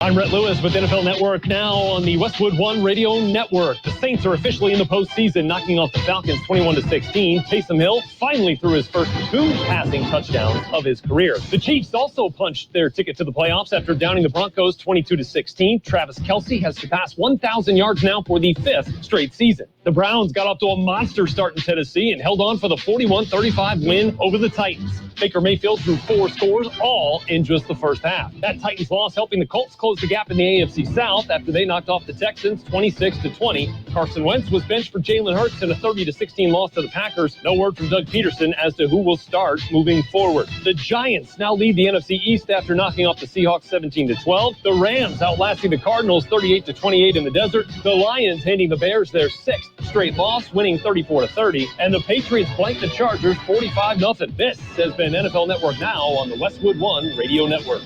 I'm Rhett Lewis with NFL Network now on the Westwood One Radio Network. The Saints are officially in the postseason, knocking off the Falcons 21-16. Taysom Hill finally threw his first 2 passing touchdowns of his career. The Chiefs also punched their ticket to the playoffs after downing the Broncos 22-16. Travis Kelce has surpassed 1,000 yards now for the 5th straight season. The Browns got off to a monster start in Tennessee and held on for the 41-35 win over the Titans. Baker Mayfield threw 4 scores, all in just the first half. That Titans loss helping the Colts close the gap in the AFC South after they knocked off the Texans 26-20. Carson Wentz was benched for Jalen Hurts in a 30-16 loss to the Packers. No word from Doug Peterson as to who will start moving forward. The Giants now lead the NFC East after knocking off the Seahawks 17-12. The Rams outlasting the Cardinals 38-28 in the desert. The Lions handing the Bears their 6th straight loss, winning 34-30. And the Patriots blanked the Chargers 45-0. This has been NFL Network Now on the Westwood One Radio Network.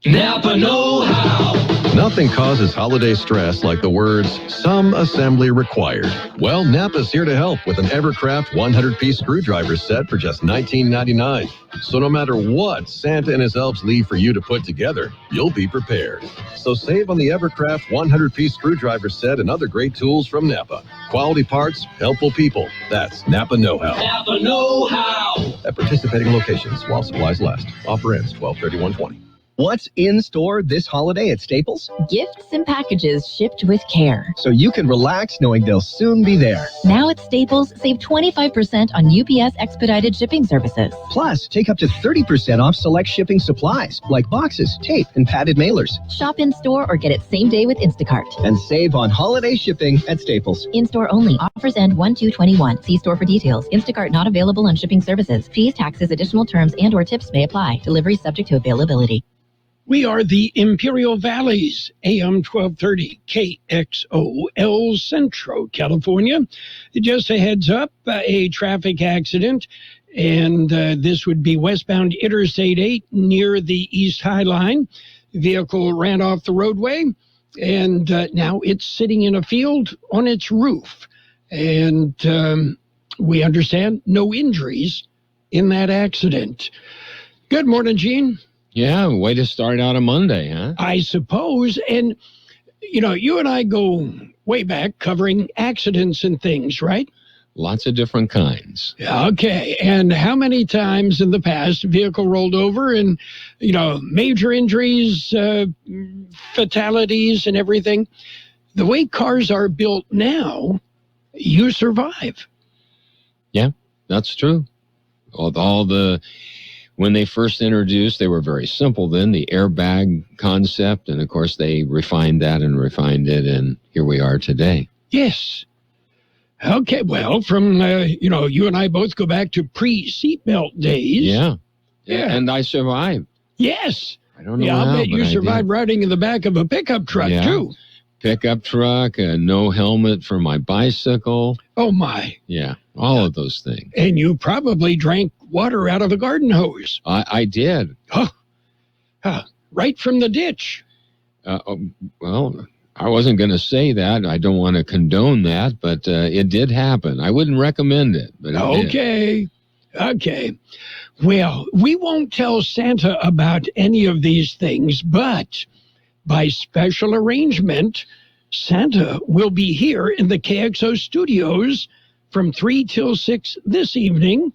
Napa know-how. Nothing causes holiday stress like the words, "some assembly required." Well, Napa's here to help with an Evercraft 100-piece screwdriver set for just $19.99. So no matter what Santa and his elves leave for you to put together, you'll be prepared. So save on the Evercraft 100-piece screwdriver set and other great tools from Napa. Quality parts, helpful people. That's Napa know-how. Napa know-how. At participating locations while supplies last. Offer ends 12/31/20. What's in store this holiday at Staples? Gifts and packages shipped with care. So you can relax knowing they'll soon be there. Now at Staples, save 25% on UPS expedited shipping services. Plus, take up to 30% off select shipping supplies, like boxes, tape, and padded mailers. Shop in-store or get it same day with Instacart. And save on holiday shipping at Staples. In-store only. Offers end 1/2/21. See store for details. Instacart not available on shipping services. Fees, taxes, additional terms, and or tips may apply. Delivery subject to availability. We are the Imperial Valleys, AM 1230 KXO, El Centro, California. Just a heads up, a traffic accident, and this would be westbound Interstate 8 near the East High Line. Vehicle ran off the roadway, and now it's sitting in a field on its roof. And we understand no injuries in that accident. Good morning, Gene. Yeah, way to start out a Monday, huh? I suppose. And, you know, you and I go way back covering accidents and things, right? Lots of different kinds. Okay. And how many times in the past a vehicle rolled over and, you know, major injuries, fatalities and everything? The way cars are built now, you survive. Yeah, that's true. When they first introduced, they were very simple then, the airbag concept. And, of course, they refined that and refined it, and here we are today. Yes. Okay, well, from, you and I both go back to pre-seatbelt days. Yeah. And I survived. Yes. I don't know how, I'll bet you survived riding in the back of a pickup truck, too. Pickup truck, no helmet for my bicycle. Oh, my. Yeah, all of those things. And you probably drank water out of a garden hose. I did. Right from the ditch. Well, I wasn't going to say that. I don't want to condone that, but it did happen. I wouldn't recommend it, but it did. Okay. Well, we won't tell Santa about any of these things, but by special arrangement, Santa will be here in the KXO studios from 3 till 6 this evening,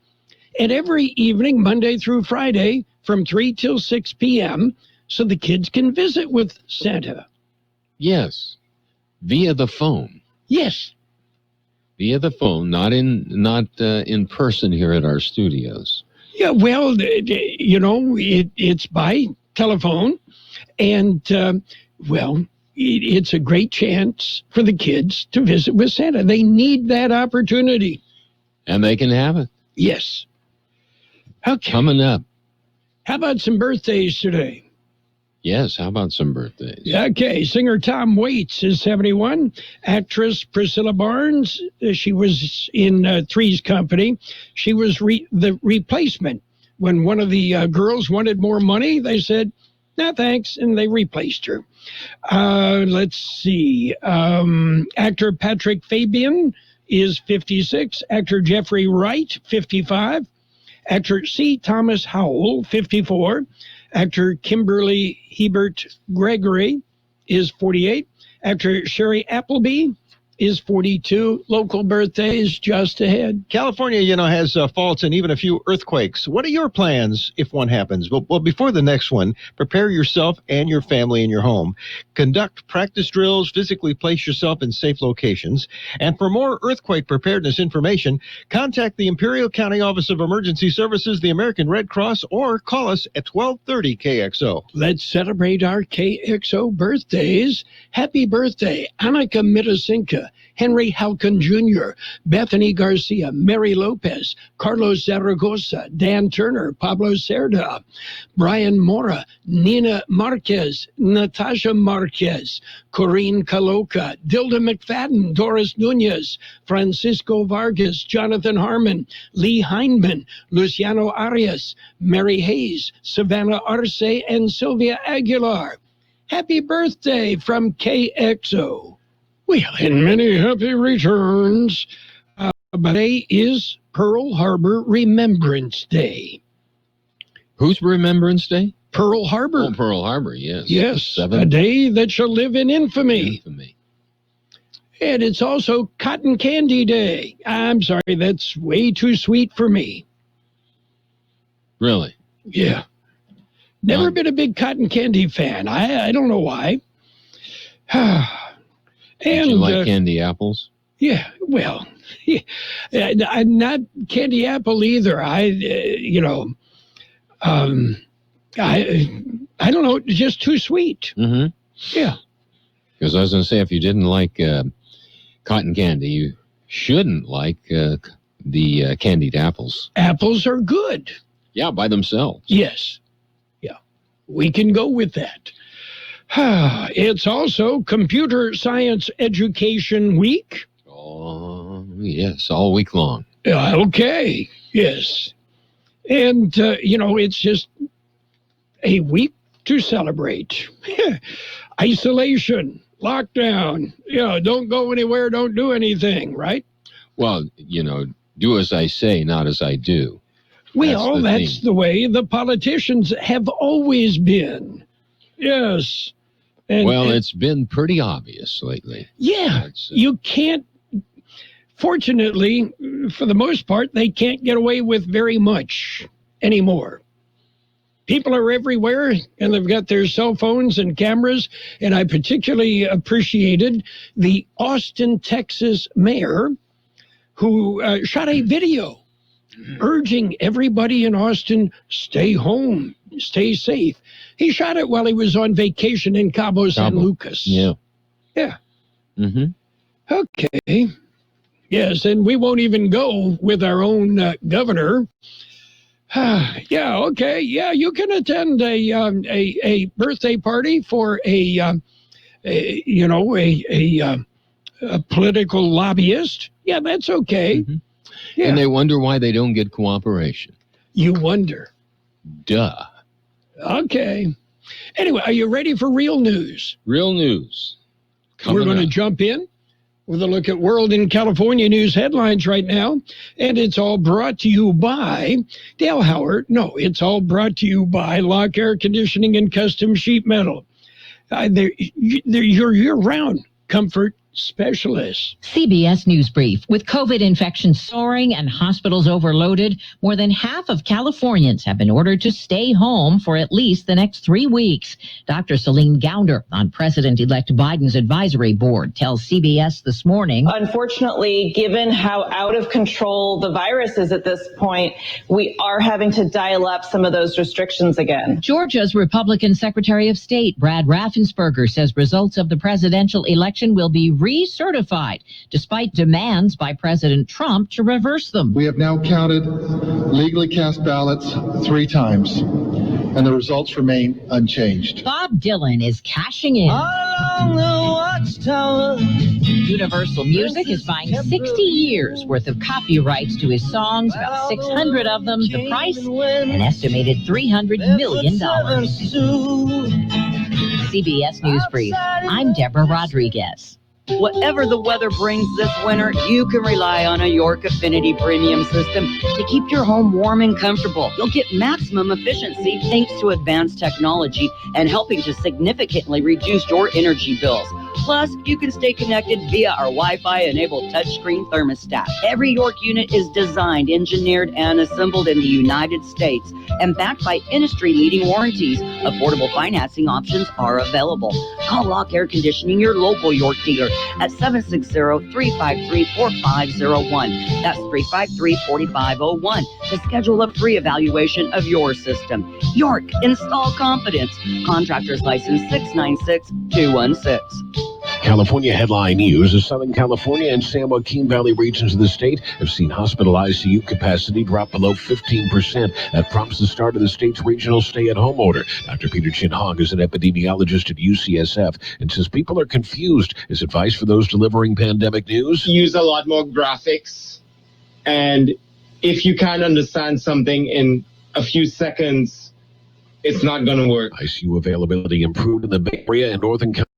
and every evening, Monday through Friday, from 3 till 6 p.m., so the kids can visit with Santa. Yes, via the phone. Yes. Via the phone, not in person here at our studios. Yeah, well, it's by telephone, and, it's a great chance for the kids to visit with Santa. They need that opportunity. And they can have it. Yes. Okay. Coming up. How about some birthdays today? Yes, how about some birthdays? Okay, singer Tom Waits is 71. Actress Priscilla Barnes, she was in Three's Company. She was the replacement. When one of the girls wanted more money, they said, no, thanks, and they replaced her. Let's see. Actor Patrick Fabian is 56. Actor Jeffrey Wright, 55. Actor C. Thomas Howell, 54. Actor Kimberly Hebert Gregory is 48. Actor Sherry Appleby is 42. Local birthdays just ahead. California, has faults and even a few earthquakes. What are your plans if one happens? Well, before the next one, prepare yourself and your family in your home. Conduct practice drills, physically place yourself in safe locations. And for more earthquake preparedness information, contact the Imperial County Office of Emergency Services, the American Red Cross, or call us at 1230 KXO. Let's celebrate our KXO birthdays. Happy birthday, Annika Mitasinka, Henry Halcon Jr., Bethany Garcia, Mary Lopez, Carlos Zaragoza, Dan Turner, Pablo Cerda, Brian Mora, Nina Marquez, Natasha Marquez, Corinne Caloca, Dilda McFadden, Doris Nunez, Francisco Vargas, Jonathan Harmon, Lee Hindman, Luciano Arias, Mary Hayes, Savannah Arce, and Sylvia Aguilar. Happy birthday from KXO. Well, and many happy returns. Today is Pearl Harbor Remembrance Day. Whose Remembrance Day? Pearl Harbor. Oh, Pearl Harbor, yes. Yes, a day that shall live in infamy. And it's also Cotton Candy Day. I'm sorry, that's way too sweet for me. Really? Yeah. Never been a big cotton candy fan. I don't know why. And you like candy apples? Yeah, well, I'm not candy apple either. I don't know, just too sweet. Mm-hmm. Yeah. Because I was going to say, if you didn't like cotton candy, you shouldn't like the candied apples. Apples are good. Yeah, by themselves. Yes. Yeah, we can go with that. It's also Computer Science Education Week. Oh, yes, all week long. Okay, yes. And, it's just a week to celebrate. Isolation, lockdown, don't go anywhere, don't do anything, right? Well, do as I say, not as I do. Well, that's the way the politicians have always been. Yes. And it's been pretty obvious lately. Yeah, you can't, fortunately, for the most part, they can't get away with very much anymore. People are everywhere, and they've got their cell phones and cameras, and I particularly appreciated the Austin, Texas mayor who shot a video urging everybody in Austin, stay home, stay safe. He shot it while he was on vacation in Cabo San Lucas. Yeah. Yeah. Mm-hmm. Okay. Yes, and we won't even go with our own governor. Yeah, okay. Yeah, you can attend a birthday party for a political lobbyist. Yeah, that's okay. Mm-hmm. Yeah. And they wonder why they don't get cooperation. You wonder. Duh. Okay. Anyway, are you ready for real news? Real news. We're going to jump in with a look at World in California news headlines right now. And it's all brought to you by Dale Howard. No, it's all brought to you by Lock Air Conditioning and Custom Sheet Metal. They're your year-round comfort specialists. CBS News Brief. With COVID infections soaring and hospitals overloaded, more than half of Californians have been ordered to stay home for at least the next 3 weeks. Dr. Celine Gounder on President-elect Biden's advisory board tells CBS this morning. Unfortunately, given how out of control the virus is at this point, we are having to dial up some of those restrictions again. Georgia's Republican Secretary of State Brad Raffensperger says results of the presidential election will be recertified, despite demands by President Trump to reverse them. We have now counted legally cast ballots 3 times, and the results remain unchanged. Bob Dylan is cashing in. Along the watchtower, Universal Music is buying 60 years worth of copyrights to his songs, about 600 of them. The price, an estimated $300 million. CBS News Brief. I'm Deborah Rodriguez. Whatever the weather brings this winter, you can rely on a York Affinity Premium system to keep your home warm and comfortable. You'll get maximum efficiency thanks to advanced technology and helping to significantly reduce your energy bills. Plus, you can stay connected via our Wi-Fi-enabled touchscreen thermostat. Every York unit is designed, engineered, and assembled in the United States and backed by industry-leading warranties. Affordable financing options are available. Call Lock Air Conditioning, your local York dealer, at 760-353-4501. That's 353-4501 to schedule a free evaluation of your system. York, install confidence. Contractor's license 696-216. California headline news as Southern California and San Joaquin Valley regions of the state have seen hospital ICU capacity drop below 15%. That prompts the start of the state's regional stay-at-home order. Dr. Peter Chin-Hong is an epidemiologist at UCSF and says people are confused. His advice for those delivering pandemic news? Use a lot more graphics, and if you can't understand something in a few seconds, it's not going to work. ICU availability improved in the Bay Area and Northern California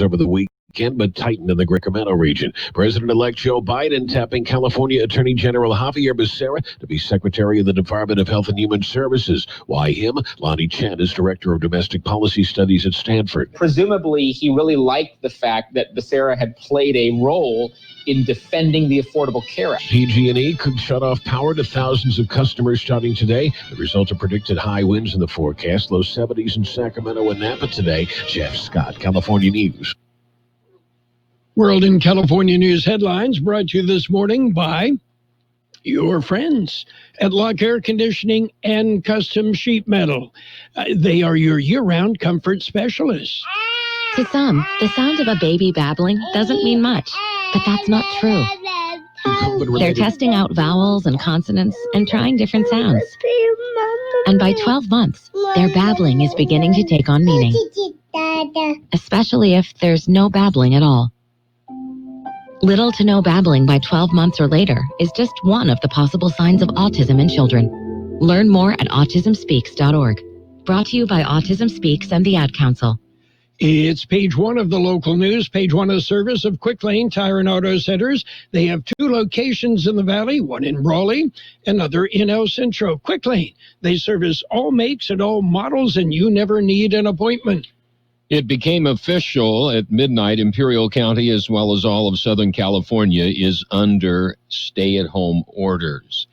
over the weekend, but tightened in the Sacramento region. President-elect Joe Biden tapping California Attorney General Javier Becerra to be Secretary of the Department of Health and Human Services. Why him? Lonnie Chen is Director of Domestic Policy Studies at Stanford. Presumably, he really liked the fact that Becerra had played a role in defending the Affordable Care Act. PG&E could shut off power to thousands of customers starting today. The result of predicted high winds in the forecast, low 70s in Sacramento and Napa today. Jeff Scott, California News. World in California News headlines brought to you this morning by your friends at Lock Air Conditioning and Custom Sheet Metal. They are your year-round comfort specialists. To some, the sound of a baby babbling doesn't mean much, but that's not true. They're testing out vowels and consonants and trying different sounds. And by 12 months, their babbling is beginning to take on meaning, especially if there's no babbling at all. Little to no babbling by 12 months or later is just one of the possible signs of autism in children. Learn more at autismspeaks.org. Brought to you by Autism Speaks and the Ad Council. It's page one of the local news, page one of service of Quick Lane Tire and Auto Centers. They have two locations in the Valley, one in Brawley, another in El Centro. Quick Lane, they service all makes and all models, and you never need an appointment. It became official at midnight. Imperial County, as well as all of Southern California, is under stay-at-home orders.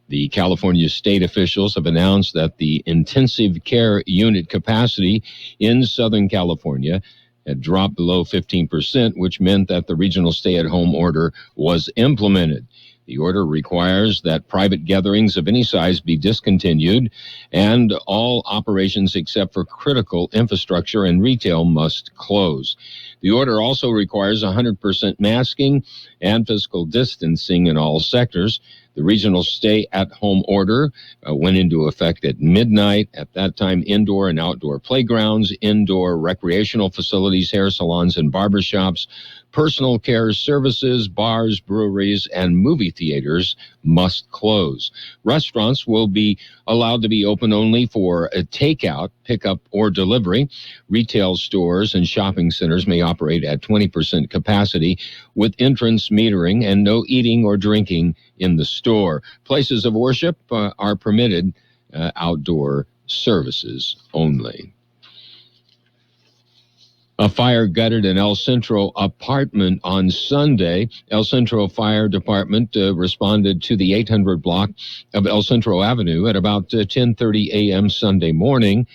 The California state officials have announced that the intensive care unit capacity in Southern California had dropped below 15%, which meant that the regional stay-at-home order was implemented. The order requires that private gatherings of any size be discontinued, and all operations except for critical infrastructure and retail must close. The order also requires 100% masking and physical distancing in all sectors. The regional stay-at-home order went into effect at midnight. At that time, indoor and outdoor playgrounds, indoor recreational facilities, hair salons and barbershops, personal care services, bars, breweries, and movie theaters must close. Restaurants will be allowed to be open only for a takeout, pickup, or delivery. Retail stores and shopping centers may operate at 20% capacity with entrance metering and no eating or drinking in the store. Places of worship are permitted outdoor services only. A fire gutted an El Centro apartment on Sunday. El Centro Fire Department responded to the 800 block of El Centro Avenue at about 10:30 a.m. Sunday morning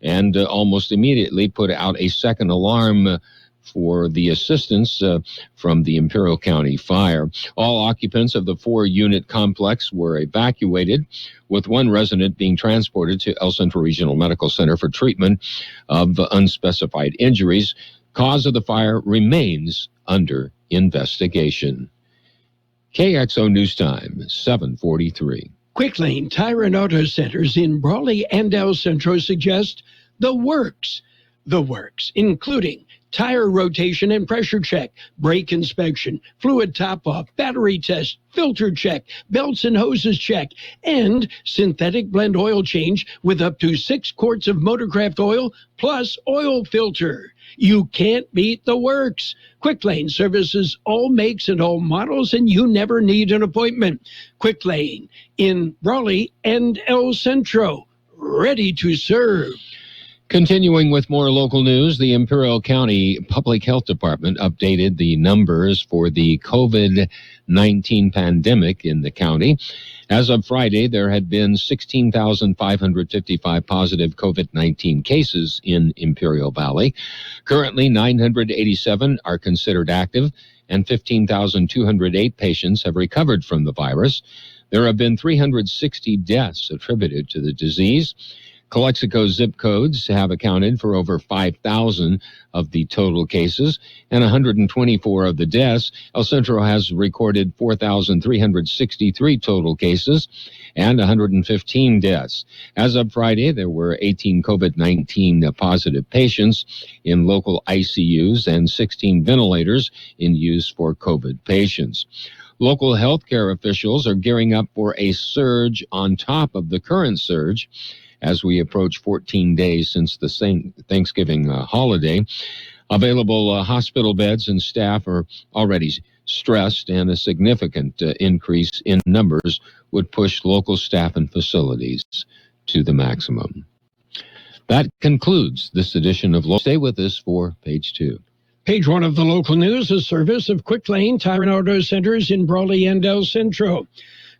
and almost immediately put out a second alarm for the assistance from the Imperial County Fire. All occupants of the 4-unit complex were evacuated, with one resident being transported to El Centro Regional Medical Center for treatment of unspecified injuries. Cause of the fire remains under investigation. KXO News Time, 7:43. Quick Lane Tire and Auto Centers in Brawley and El Centro suggest the works. the works, including tire rotation and pressure check, brake inspection, fluid top-off, battery test, filter check, belts and hoses check, and synthetic blend oil change with up to 6 quarts of Motorcraft oil plus oil filter. You can't beat the works. Quick Lane services all makes and all models, and you never need an appointment. Quick Lane in Raleigh and El Centro, ready to serve. Continuing with more local news, the Imperial County Public Health Department updated the numbers for the COVID-19 pandemic in the county. As of Friday, there had been 16,555 positive COVID-19 cases in Imperial Valley. Currently, 987 are considered active, and 15,208 patients have recovered from the virus. There have been 360 deaths attributed to the disease. Calexico zip codes have accounted for over 5,000 of the total cases and 124 of the deaths. El Centro has recorded 4,363 total cases and 115 deaths. As of Friday, there were 18 COVID-19 positive patients in local ICUs and 16 ventilators in use for COVID patients. Local healthcare officials are gearing up for a surge on top of the current surge. As we approach 14 days since the Thanksgiving holiday, available hospital beds and staff are already stressed, and a significant increase in numbers would push local staff and facilities to the maximum. That concludes this edition of Local. Stay with us for Page 2. Page 1 of the local news, a service of Quick Lane Tire and Auto Centers in Brawley and El Centro.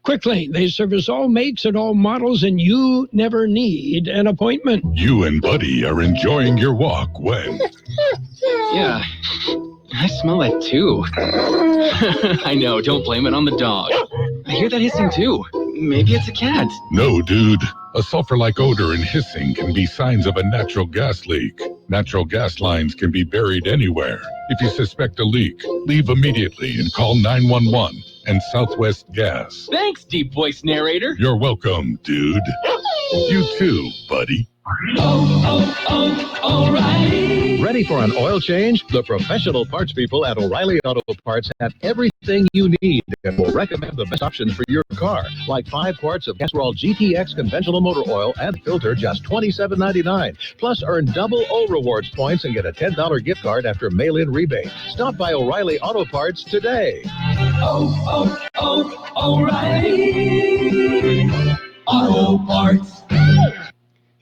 Quick Lane, they service all makes and all models, and you never need an appointment. You and Buddy are enjoying your walk when... Yeah, I smell that too. I know, don't blame it on the dog. I hear that hissing too. Maybe it's a cat. No, dude. A sulfur-like odor and hissing can be signs of a natural gas leak. Natural gas lines can be buried anywhere. If you suspect a leak, leave immediately and call 911 and Southwest Gas. Thanks, deep voice narrator. You're welcome, dude. You too, buddy. O'Reilly. Ready for an oil change? The professional parts people at O'Reilly Auto Parts have everything you need and will recommend the best options for your car, like 5 quarts of Castrol GTX conventional motor oil and filter, just $27.99. Plus, earn double O Rewards points and get a $10 gift card after mail-in rebate. Stop by O'Reilly Auto Parts today. O'Reilly Auto Parts.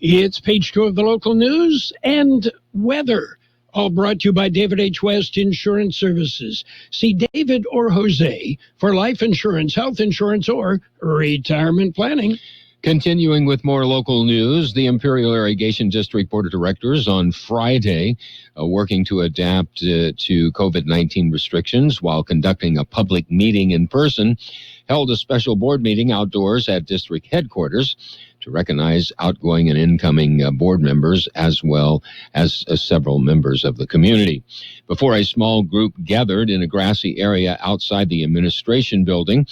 It's Page 2 of the local news and weather, all brought to you by David H. West Insurance Services. See David or Jose for life insurance, health insurance, or retirement planning. Continuing with more local news, the Imperial Irrigation District Board of Directors on Friday, working to adapt to COVID-19 restrictions while conducting a public meeting in person, held a special board meeting outdoors at district headquarters to recognize outgoing and incoming board members, as well as several members of the community. Before a small group gathered in a grassy area outside the administration building,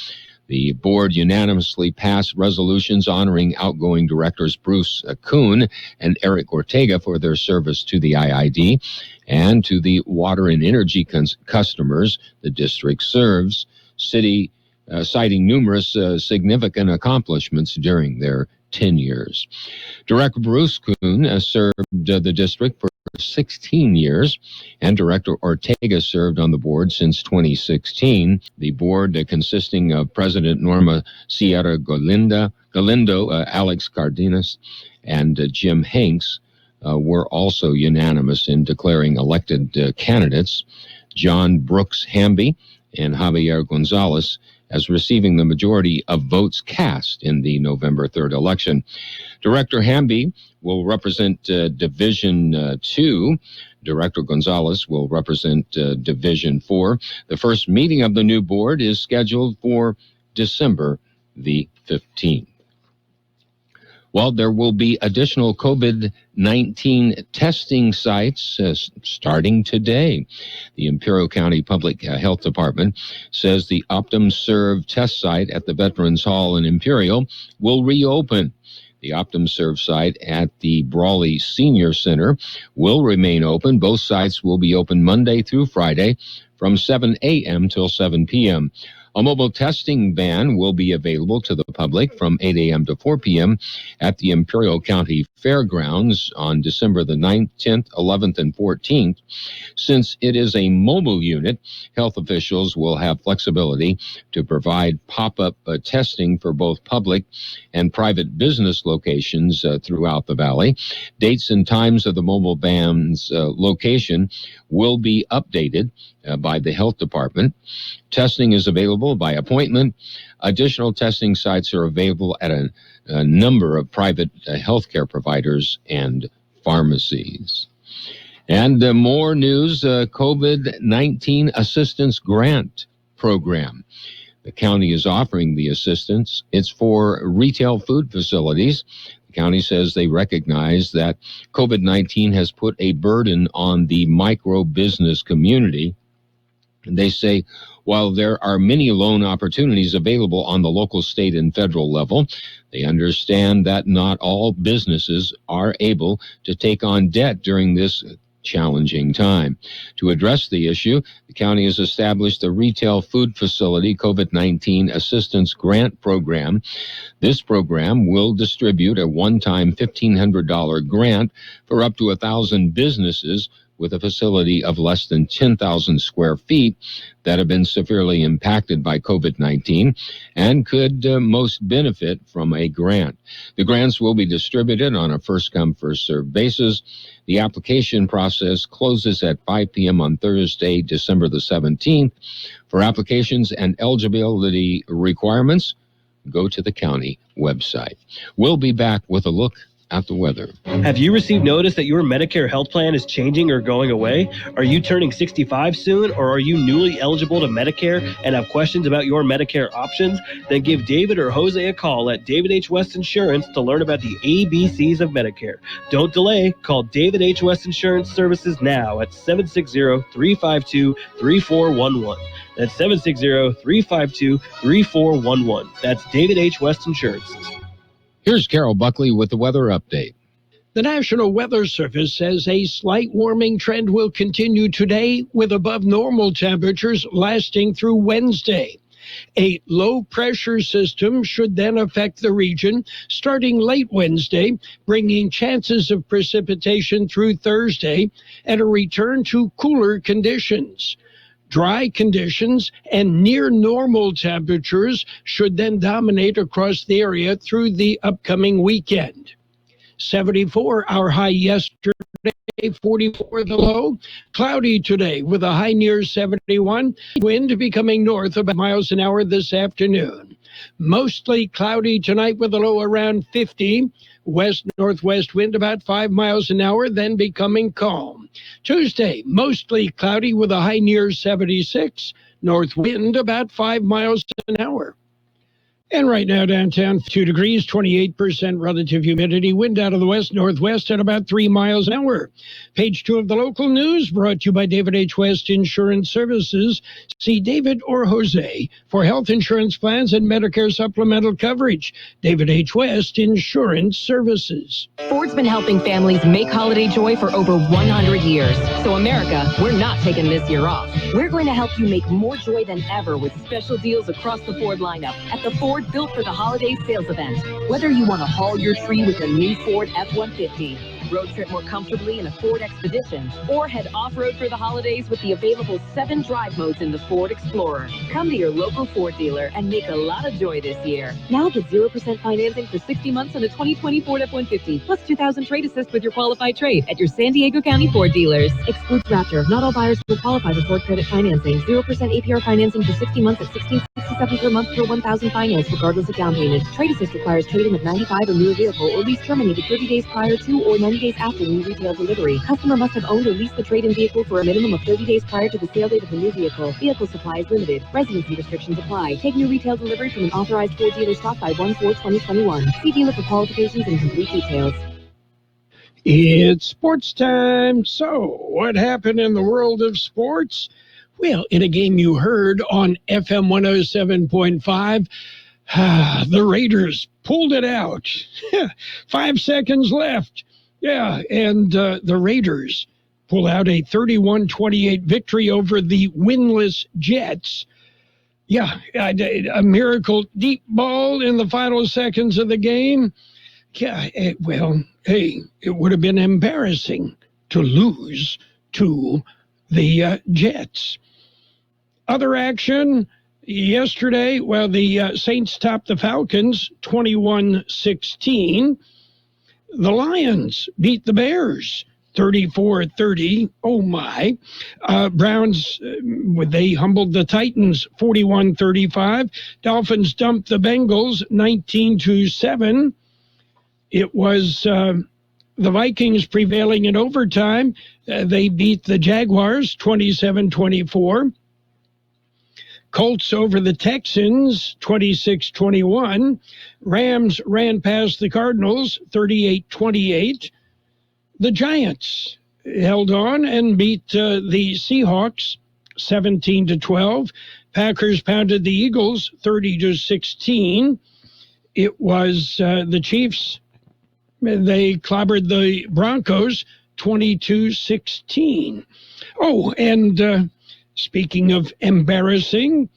the board unanimously passed resolutions honoring outgoing directors Bruce Kuhn and Eric Ortega for their service to the IID and to the water and energy customers the district serves, citing numerous significant accomplishments during their 10 years. Director Bruce Kuhn served the district for 16 years, and Director Ortega served on the board since 2016. The board, consisting of President Norma Sierra Galindo, Alex Cardenas, and Jim Hanks, were also unanimous in declaring elected candidates John Brooks Hamby and Javier Gonzalez as receiving the majority of votes cast in the November 3rd election. Director Hamby will represent Division 2. Director Gonzalez will represent Division 4. The first meeting of the new board is scheduled for December the 15th. Well, there will be additional COVID-19 testing sites starting today. The Imperial County Public Health Department says the Optum Serve test site at the Veterans Hall in Imperial will reopen. The OptumServe site at the Brawley Senior Center will remain open. Both sites will be open Monday through Friday from 7 a.m. till 7 p.m. A mobile testing van will be available to the public from 8 a.m. to 4 p.m. at the Imperial County Fairgrounds on December the 9th, 10th, 11th, and 14th. Since it is a mobile unit, health officials will have flexibility to provide pop-up testing for both public and private business locations throughout the valley. Dates and times of the mobile van's location will be updated by the health department. Testing is available by appointment. Additional testing sites are available at a number of private healthcare providers and pharmacies. And more news, COVID-19 Assistance Grant Program. The county is offering the assistance. It's for retail food facilities. The county says they recognize that COVID-19 has put a burden on the micro business community. And they say, while there are many loan opportunities available on the local, state, and federal level, they understand that not all businesses are able to take on debt during this challenging time. To address the issue, the county has established the Retail Food Facility COVID-19 Assistance Grant Program. This program will distribute a one-time $1,500 grant for up to 1,000 businesses with a facility of less than 10,000 square feet that have been severely impacted by COVID-19 and could most benefit from a grant. The grants will be distributed on a first-come, first-served basis. The application process closes at 5 p.m. on Thursday, December the 17th. For applications and eligibility requirements, go to the county website. We'll be back with a look at the weather. Have you received notice that your Medicare health plan is changing or going away? Are you turning 65 soon, or are you newly eligible to Medicare and have questions about your Medicare options? Then give David or Jose a call at David H. West Insurance to learn about the ABCs of Medicare. Don't delay. Call David H. West Insurance Services now at 760-352-3411. That's 760-352-3411. That's David H. West Insurance. Here's Carroll Buckley with the weather update. The National Weather Service says a slight warming trend will continue today with above normal temperatures lasting through Wednesday. A low-pressure system should then affect the region starting late Wednesday, bringing chances of precipitation through Thursday and a return to cooler conditions. Dry conditions and near normal temperatures should then dominate across the area through the upcoming weekend. 74 our high yesterday, 44 the low. Cloudy today with a high near 71. Wind becoming north about miles an hour this afternoon. Mostly cloudy tonight with a low around 50. West-northwest wind about 5 miles an hour, then becoming calm. Tuesday, mostly cloudy with a high near 76. North wind about 5 miles an hour. And right now downtown, 2 degrees, 28% relative humidity, wind out of the west-northwest at about 3 miles an hour. Page 2 of the local news brought to you by David H. West Insurance Services. See David or Jose for health insurance plans and Medicare supplemental coverage. David H. West Insurance Services. Ford's been helping families make holiday joy for over 100 years. So America, we're not taking this year off. We're going to help you make more joy than ever with special deals across the Ford lineup at the Ford Built for the Holidays sales event. Whether you want to haul your tree with a new Ford F-150, road trip more comfortably in a Ford Expedition, or head off-road for the holidays with the available 7 drive modes in the Ford Explorer. Come to your local Ford dealer and make a lot of joy this year. Now get 0% financing for 60 months on a 2020 Ford F-150, plus $2,000 trade assist with your qualified trade at your San Diego County Ford dealers. Excludes Raptor. Not all buyers will qualify for Ford credit financing. 0% APR financing for 60 months at $16.67 per month per 1,000 finance, regardless of down payment. Trade assist requires trade-in of 95 or newer vehicle or lease terminated 30 days prior to or 90 days after new retail delivery. Customer must have owned or leased the trade-in vehicle for a minimum of 30 days prior to the sale date of the new vehicle. Vehicle supply is limited. Residency restrictions apply. Take new retail delivery from an authorized Ford dealer stock by 1/4/2021. See dealer for qualifications and complete details. It's sports time. So, what happened in the world of sports? Well, in a game you heard on FM 107.5, The Raiders pulled it out. 5 seconds left. Yeah, and the Raiders pull out a 31-28 victory over the winless Jets. Yeah, a miracle deep ball in the final seconds of the game. Yeah, well, hey, it would have been embarrassing to lose to the Jets. Other action yesterday, well, the Saints topped the Falcons 21-16. The Lions beat the Bears 34-30. Oh, my. Browns, they humbled the Titans 41-35. Dolphins dumped the Bengals 19-7. It was the Vikings prevailing in overtime. They beat the Jaguars 27-24. Colts over the Texans 26-21. Rams ran past the Cardinals 38-28. The Giants held on and beat the Seahawks 17-12. Packers pounded the Eagles 30-16. It was the Chiefs. They clobbered the Broncos 22-16. Oh, and speaking of embarrassing,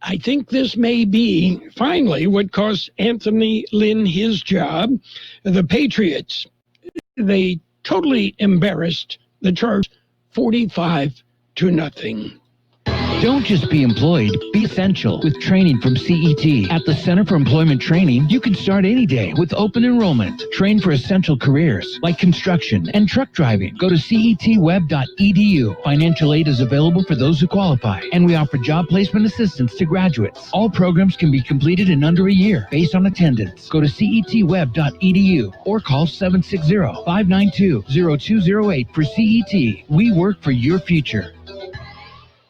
I think this may be finally what cost Anthony Lynn his job. The Patriots, they totally embarrassed the Chargers 45-0. Don't just be employed, be essential with training from CET. At the Center for Employment Training, you can start any day with open enrollment. Train for essential careers like construction and truck driving. Go to cetweb.edu. Financial aid is available for those who qualify, and we offer job placement assistance to graduates. All programs can be completed in under a year based on attendance. Go to cetweb.edu or call 760-592-0208 for CET. We work for your future.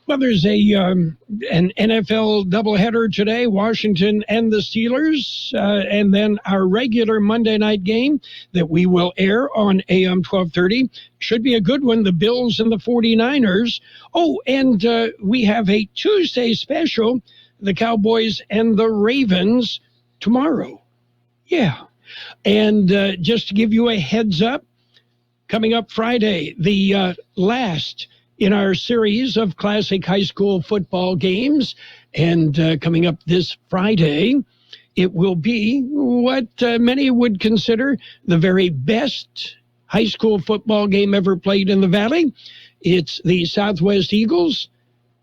Well, there's an NFL doubleheader today, Washington and the Steelers, and then our regular Monday night game that we will air on AM 1230. Should be a good one, the Bills and the 49ers. Oh, and we have a Tuesday special, the Cowboys and the Ravens tomorrow. Yeah. And just to give you a heads up, coming up Friday, the last in our series of classic high school football games. And coming up this Friday, it will be what many would consider the very best high school football game ever played in the Valley. It's the Southwest Eagles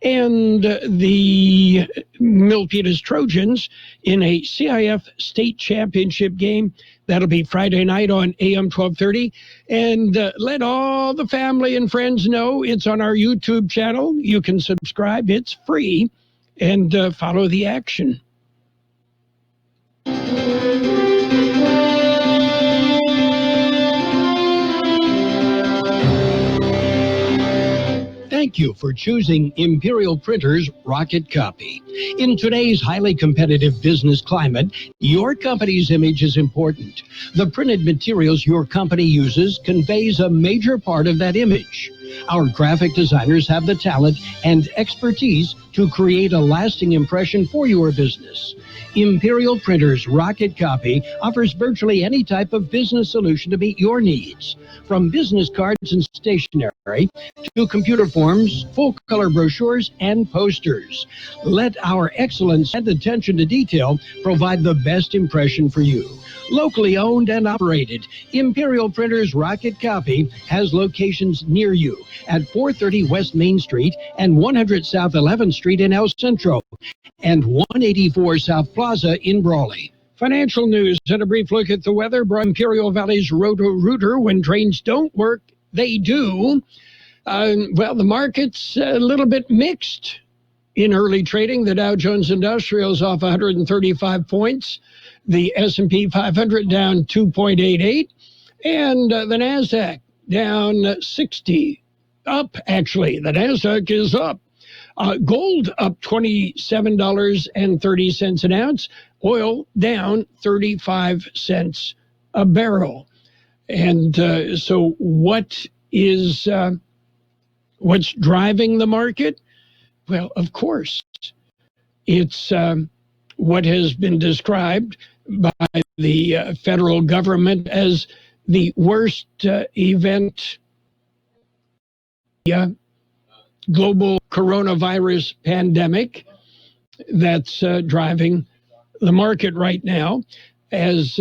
and the Milpitas Trojans in a CIF state championship game. That'll be Friday night on AM 1230. And let all the family and friends know it's on our YouTube channel. You can subscribe. It's free. And follow the action. Thank you for choosing Imperial Printers Rocket Copy. In today's highly competitive business climate, your company's image is important. The printed materials your company uses conveys a major part of that image. Our graphic designers have the talent and expertise to create a lasting impression for your business. Imperial Printers Rocket Copy offers virtually any type of business solution to meet your needs. From business cards and stationery to computer forms, full-color brochures, and posters. Let our excellence and attention to detail provide the best impression for you. Locally owned and operated, Imperial Printers Rocket Copy has locations near you at 430 West Main Street and 100 South 11th Street in El Centro and 184 South Plaza in Brawley. Financial news and a brief look at the weather brought Imperial Valley's Roto-Rooter. When trains don't work, they do. Well, the market's a little bit mixed. In early trading, the Dow Jones Industrial is off 135 points. The S&P 500 down 2.88. And the NASDAQ down 60. Up, actually. The NASDAQ is up. Gold up $27.30 an ounce. Oil down 35 cents a barrel. And so what's driving the market? Well, of course, it's what has been described by the federal government as the worst event, global coronavirus pandemic that's driving the market right now, as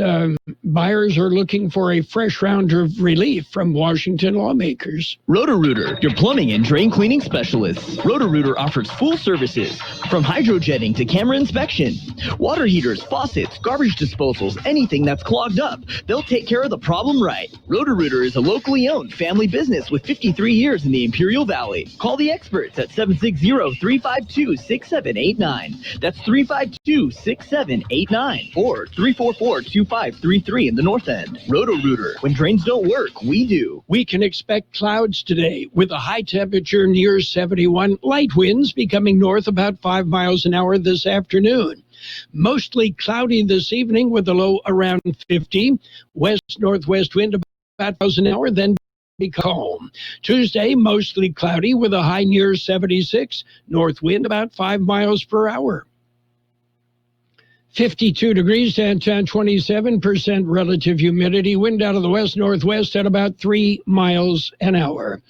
buyers are looking for a fresh round of relief from Washington lawmakers. Roto-Rooter, your plumbing and drain cleaning specialists. Roto-Rooter offers full services, from hydrojetting to camera inspection. Water heaters, faucets, garbage disposals, anything that's clogged up. They'll take care of the problem right. Roto-Rooter is a locally owned family business with 53 years in the Imperial Valley. Call the experts at 760-352-6789. That's 352-6789 or 344-2533 in the North End. Roto-Rooter. When drains don't work, we do. We can expect clouds today with a high temperature near 71, light winds becoming north about 5 miles an hour this afternoon. Mostly cloudy this evening with a low around 50. West-northwest wind about 5 miles an hour, then become calm. Tuesday, mostly cloudy with a high near 76. North wind about 5 miles per hour. 52 degrees and 27% relative humidity. Wind out of the west-northwest at about 3 miles an hour.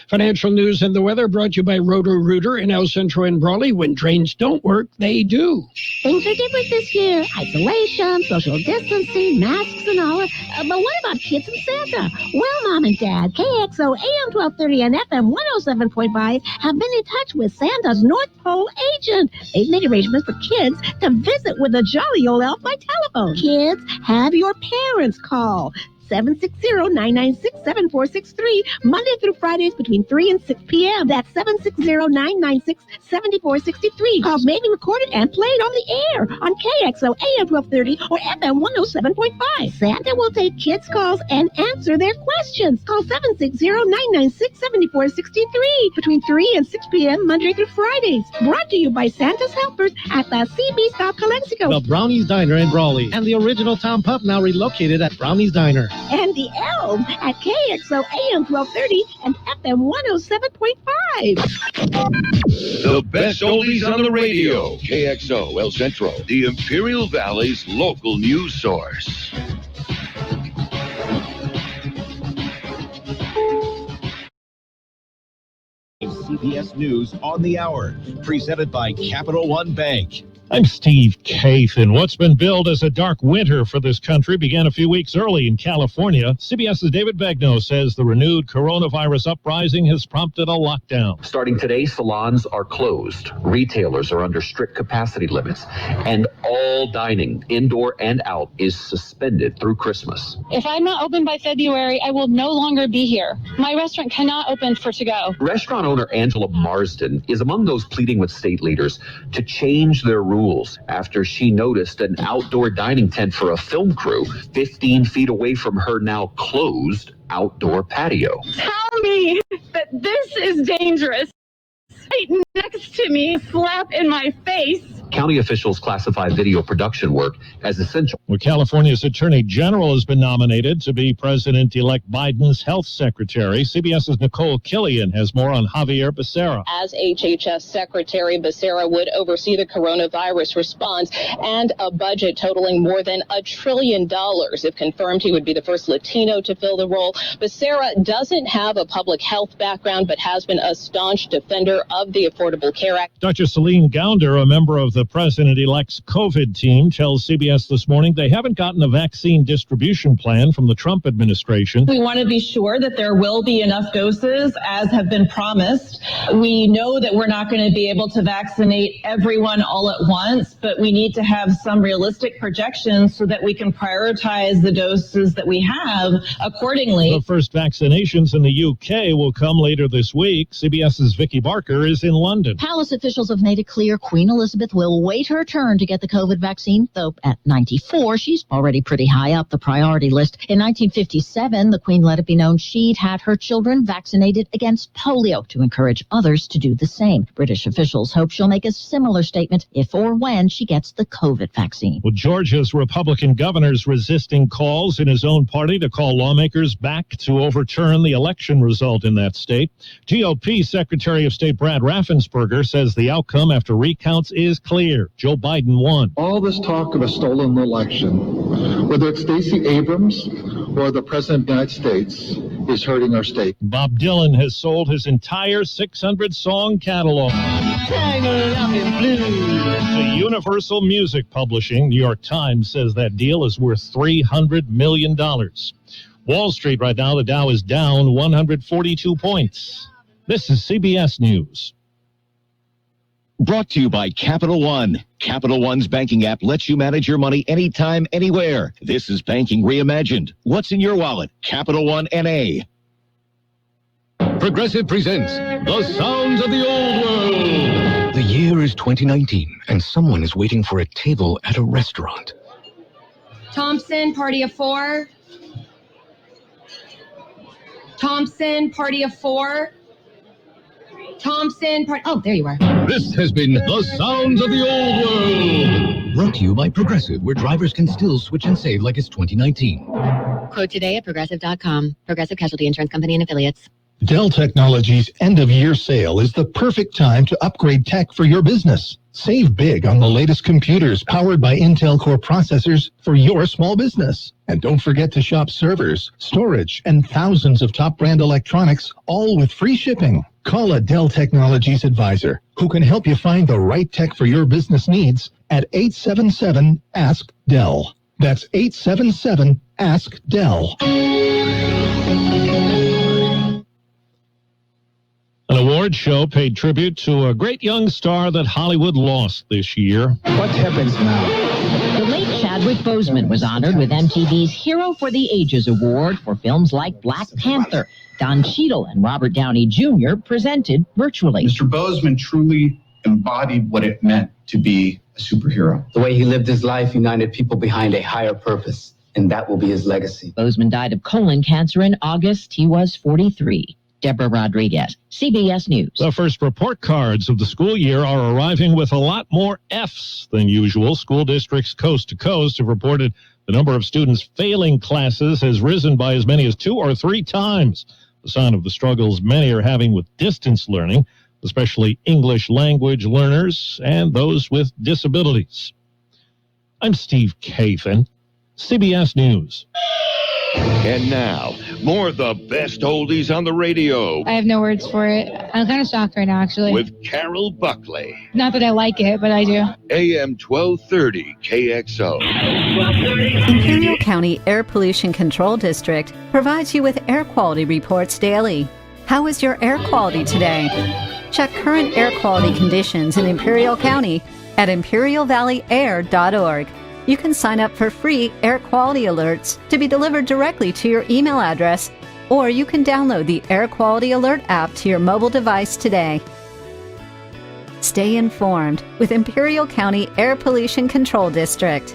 Financial news and the weather brought to you by Roto-Rooter in El Centro and Brawley. When drains don't work, they do. Things are different this year. Isolation, social distancing, masks and all. But what about kids and Santa? Well, Mom and Dad, KXO AM 1230 and FM 107.5 have been in touch with Santa's North Pole agent. They've made arrangements for kids to visit with a jolly old elf by telephone. Kids, have your parents call 760-996-7463, Monday through Fridays between 3 and 6 p.m. That's 760-996-7463. Calls may be recorded and played on the air on KXO AM 1230 or FM 107.5. Santa will take kids' calls and answer their questions. Call 760-996-7463 between 3 and 6 p.m. Monday through Fridays. Brought to you by Santa's Helpers at the CB Stop Calexico. The Brownies Diner in Brawley and the original Town Pub now relocated at Brownies Diner. And the Elves at KXO AM 1230 and FM 107.5. The best oldies on the radio. KXO El Centro, the Imperial Valley's local news source. CBS News on the Hour, presented by Capital One Bank. I'm Steve Kaith, and what's been billed as a dark winter for this country began a few weeks early in California. CBS's David Begnaud says the renewed coronavirus uprising has prompted a lockdown. Starting today, salons are closed, retailers are under strict capacity limits, and all dining, indoor and out, is suspended through Christmas. If I'm not open by February, I will no longer be here. My restaurant cannot open for to-go. Restaurant owner Angela Marsden is among those pleading with state leaders to change their rules after she noticed an outdoor dining tent for a film crew 15 feet away from her now closed outdoor patio. Tell me that this is dangerous. Right next to me, slap in my face. County officials classify video production work as essential. Well, California's Attorney General has been nominated to be President-elect Biden's health secretary. CBS's Nicole Killian has more on Javier Becerra. As HHS Secretary, Becerra would oversee the coronavirus response and a budget totaling more than $1 trillion. If confirmed, he would be the first Latino to fill the role. Becerra doesn't have a public health background, but has been a staunch defender of the Affordable Care Act. Dr. Celine Gounder, a member of the president-elect's COVID team, tells CBS this morning they haven't gotten a vaccine distribution plan from the Trump administration. We want to be sure that there will be enough doses as have been promised. We know that we're not going to be able to vaccinate everyone all at once, but we need to have some realistic projections so that we can prioritize the doses that we have accordingly. The first vaccinations in the UK will come later this week. CBS's Vicky Barker is in London. Palace officials have made it clear Queen Elizabeth will wait her turn to get the COVID vaccine, though at 94, she's already pretty high up the priority list. In 1957, the Queen let it be known she'd had her children vaccinated against polio to encourage others to do the same. British officials hope she'll make a similar statement if or when she gets the COVID vaccine. Well, Georgia's Republican governor's resisting calls in his own party to call lawmakers back to overturn the election result in that state. GOP Secretary of State Brad Raffensperger says the outcome after recounts is clear. clear. Joe Biden won. All this talk of a stolen election, whether it's Stacey Abrams or the President of the United States, is hurting our state. Bob Dylan has sold his entire 600-song catalog to Universal Music Publishing. New York Times says that deal is worth $300 million. Wall Street right now, the Dow is down 142 points. This is CBS News. Brought to you by Capital One. Capital One's banking app lets you manage your money anytime, anywhere. This is banking reimagined. What's in your wallet? Capital One N.A. Progressive presents The Sounds of the Old World. The year is 2019, and someone is waiting for a table at a restaurant. Thompson, party of 4. Thompson, party of 4. Thompson, oh, there you are. This has been The Sounds of the Old World. Brought to you by Progressive, where drivers can still switch and save like it's 2019. Quote today at Progressive.com. Progressive Casualty Insurance Company and Affiliates. Dell Technologies' end-of-year sale is the perfect time to upgrade tech for your business. Save big on the latest computers powered by Intel Core processors for your small business. And don't forget to shop servers, storage, and thousands of top-brand electronics, all with free shipping. Call a Dell Technologies advisor who can help you find the right tech for your business needs at 877-ASK-DELL. That's 877-ASK-DELL. An award show paid tribute to a great young star that Hollywood lost this year. What happens now? The late Chadwick Boseman was honored with MTV's Hero for the Ages Award for films like Black Panther. Don Cheadle and Robert Downey Jr. presented virtually. Mr. Boseman truly embodied what it meant to be a superhero. The way he lived his life united people behind a higher purpose, and that will be his legacy. Boseman died of colon cancer in August. He was 43. Deborah Rodriguez, CBS News. The first report cards of the school year are arriving with a lot more Fs than usual. School districts coast to coast have reported the number of students failing classes has risen by as many as 2 or 3 times. The sign of the struggles many are having with distance learning, especially English language learners and those with disabilities. I'm Steve Kathan, CBS News. And now, more of the best oldies on the radio. I have no words for it. I'm kind of shocked right now, actually. With Carroll Buckley. Not that I like it, but I do. AM 1230 KXO. Imperial County Air Pollution Control District provides you with air quality reports daily. How is your air quality today? Check current air quality conditions in Imperial County at imperialvalleyair.org. You can sign up for free air quality alerts to be delivered directly to your email address, or you can download the Air Quality Alert app to your mobile device today. Stay informed with Imperial County Air Pollution Control District.